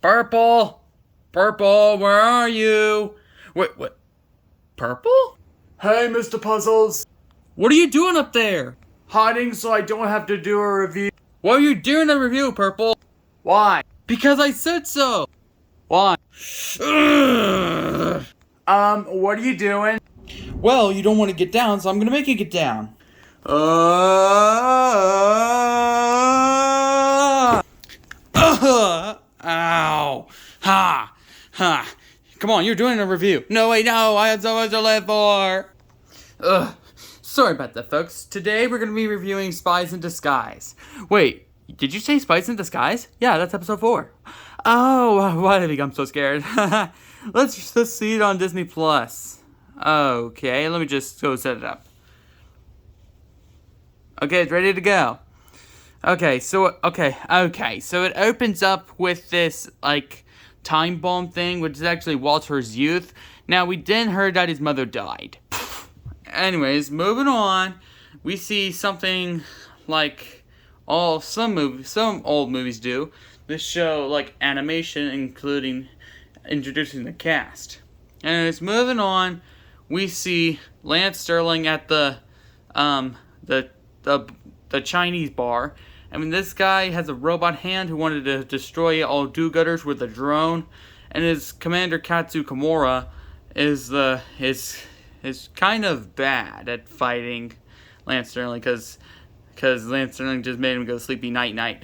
Purple! Purple, where are you? Wait, what? Purple? Hey, Mr. Puzzles. What are you doing up there? Hiding so I don't have to do a review. Why are you doing a review, Purple? Why? Because I said so! Why? What are you doing? Well, you don't want to get down, so I'm gonna make you get down. Ow! Ha! Ha! Come on, you're doing a review. No, wait, no, I have so much to live for. Sorry about that, folks. Today we're gonna be reviewing Spies in Disguise. Wait, did you say Spies in Disguise? Yeah, that's episode 4. Oh, why did I become so scared? Let's see it on Disney Plus. Okay, let me just go set it up. Okay, it's ready to go. Okay, so it opens up with this, like, time bomb thing, which is actually Walter's youth. Now, we then heard that his mother died. Anyways, moving on, we see something like some old movies do. This show, like, animation, including introducing the cast. Anyways, moving on, we see Lance Sterling at the Chinese bar. I mean, this guy has a robot hand who wanted to destroy all do-gooders with a drone, and his commander Katsu Kimura is kind of bad at fighting Lance Sterling because Lance Sterling just made him go sleepy night.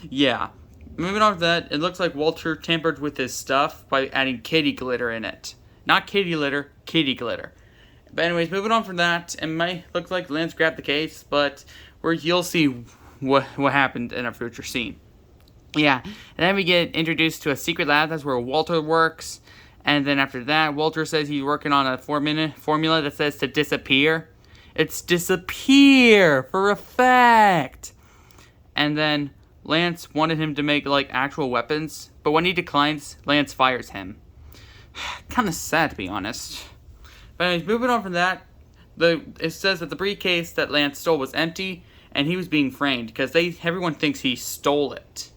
Yeah. Moving on to that, it looks like Walter tampered with his stuff by adding kitty glitter in it. Not kitty litter, kitty glitter. But anyways, moving on from that, it might look like Lance grabbed the case, but you'll see what happened in a future scene. Yeah, and then we get introduced to a secret lab. That's where Walter works. And then after that, Walter says he's working on a formula that says to disappear. It's disappear for effect. And then Lance wanted him to make, like, actual weapons, but when he declines, Lance fires him. Kind of sad, to be honest. But anyways, moving on from that, it says that the briefcase that Lance stole was empty, and he was being framed because everyone thinks he stole it.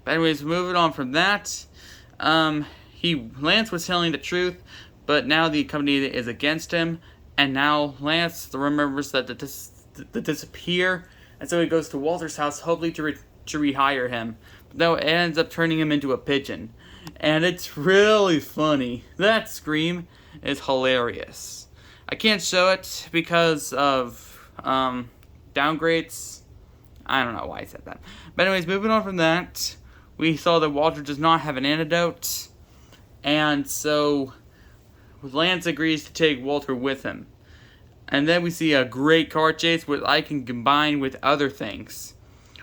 But anyways, moving on from that, Lance was telling the truth, but now the company is against him, and now Lance remembers that the disappear, and so he goes to Walter's house, hopefully to rehire him. Though it ends up turning him into a pigeon, and it's really funny. That scream is hilarious. I can't show it because of downgrades. I don't know why I said that. But anyways, moving on from that, we saw that Walter does not have an antidote, and so Lance agrees to take Walter with him. And then we see a great car chase, which I can combine with other things.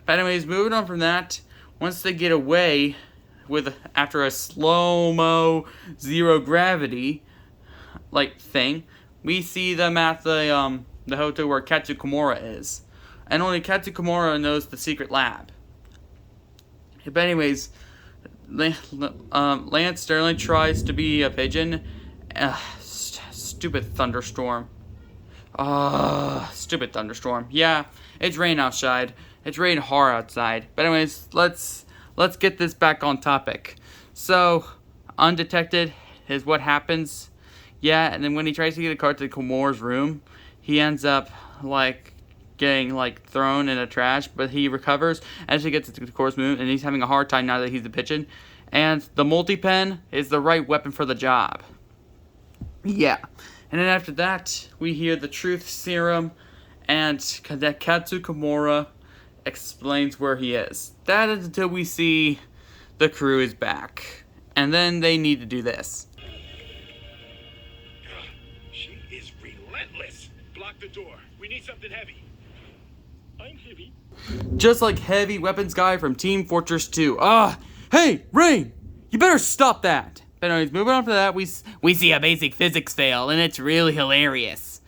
But anyways, moving on from that, once they get away after a slow-mo zero gravity like thing, we see them at the hotel where Katsu Kimura is, and only Katsu Kimura knows the secret lab. But anyways, Lance Sterling tries to be a pigeon. Stupid thunderstorm. Stupid thunderstorm. Yeah, it's rain outside. It's raining hard outside. But anyways, let's get this back on topic. So, undetected is what happens. Yeah, and then when he tries to get a card to Kimura's room, he ends up, like, getting, like, thrown in a trash, but he recovers as he gets to Kimura's room, and he's having a hard time now that he's a pigeon. And the multi-pen is the right weapon for the job. Yeah. And then after that, we hear the truth serum, and that Katsu Kimura explains where he is. That is until we see the crew is back. And then they need to do this. She is relentless. Block the door. We need something heavy. I'm heavy. Just like heavy weapons guy from Team Fortress 2. Hey, Rain! You better stop that! But anyways, moving on to that, we see a basic physics fail, and it's really hilarious.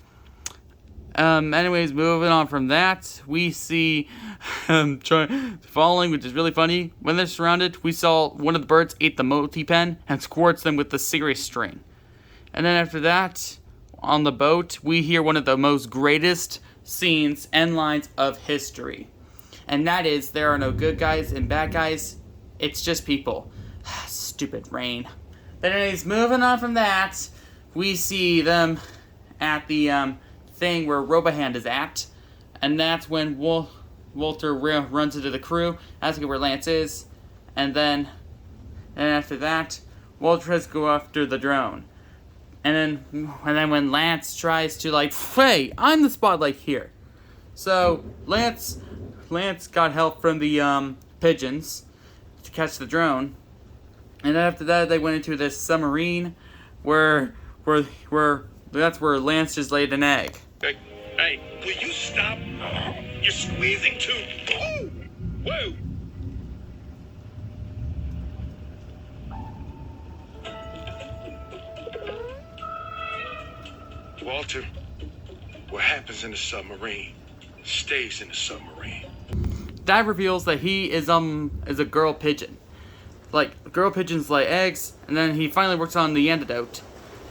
Anyways, moving on from that, we see falling, which is really funny. When they're surrounded, we saw one of the birds eat the multi-pen and squirts them with the cigarette string. And then after that, on the boat, we hear one of the most greatest scenes and lines of history. And that is, there are no good guys and bad guys, It's just people. Stupid rain. But anyways, moving on from that, we see them at the thing where Robahand is at, and that's when Walter runs into the crew, asking where Lance is, and then after that, Walter tries to go after the drone. And then when Lance tries to hey, I'm the spotlight here. So Lance got help from the pigeons to catch the drone. And then after that they went into this submarine where that's where Lance just laid an egg. Hey, will you stop? You're squeezing too. Oh, whoa. Walter, what happens in the submarine stays in the submarine. That reveals that he is a girl pigeon. Like, girl pigeons lay eggs, and then he finally works on the antidote.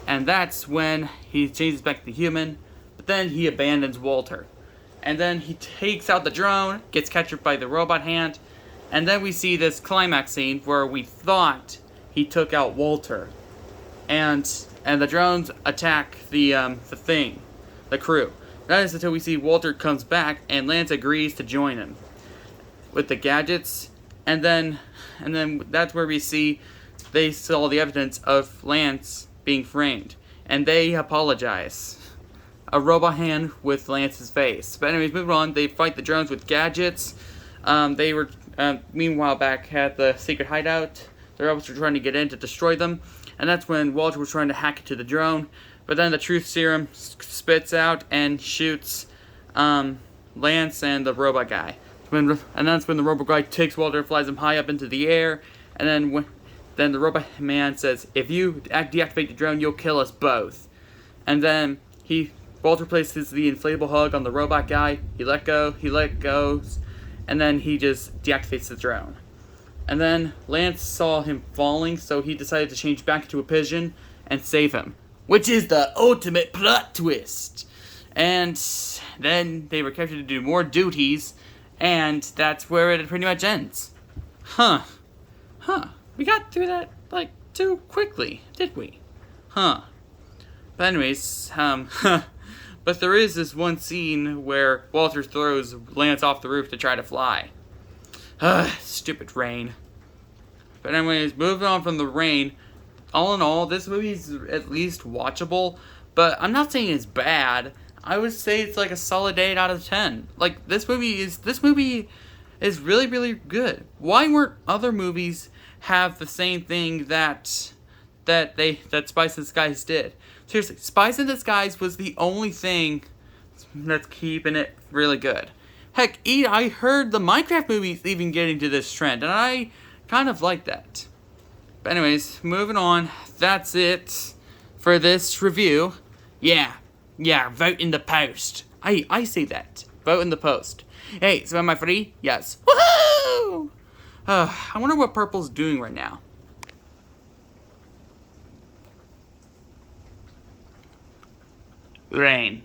And that's when he changes back to human, but then he abandons Walter. And then he takes out the drone, gets captured by the robot hand, and then we see this climax scene where we thought he took out Walter. And the drones attack the crew. That is until we see Walter comes back and Lance agrees to join him with the gadgets, and then that's where we see they saw the evidence of Lance being framed, and they apologize. A robot hand with Lance's face. But anyways, moving on, they fight the drones with gadgets. They were meanwhile back at the secret hideout. The robots were trying to get in to destroy them. And that's when Walter was trying to hack into the drone. But then the truth serum spits out and shoots Lance and the robot guy. And that's when the robot guy takes Walter and flies him high up into the air. And then the robot man says, if you deactivate the drone, you'll kill us both. And then Walter places the inflatable hug on the robot guy. He let goes. And then he just deactivates the drone. And then Lance saw him falling, so he decided to change back into a pigeon and save him. Which is the ultimate plot twist. And then they were captured to do more duties, and that's where it pretty much ends. Huh. We got through that, too quickly, did we? But anyways, but there is this one scene where Walter throws Lance off the roof to try to fly. Stupid rain. But anyways, moving on from the rain, all in all, this movie is at least watchable, but I'm not saying it's bad. I would say it's like a solid 8 out of 10. This movie is really, really good. Why weren't other movies have the same thing that Spies in Disguise did? Seriously, Spies in Disguise was the only thing that's keeping it really good. Heck, I heard the Minecraft movie's even getting to this trend, and I kind of like that. But anyways, moving on. That's it for this review. Yeah, vote in the post. I say that. Vote in the post. Hey, so am I free? Yes. Woohoo! I wonder what Purple's doing right now. Rain.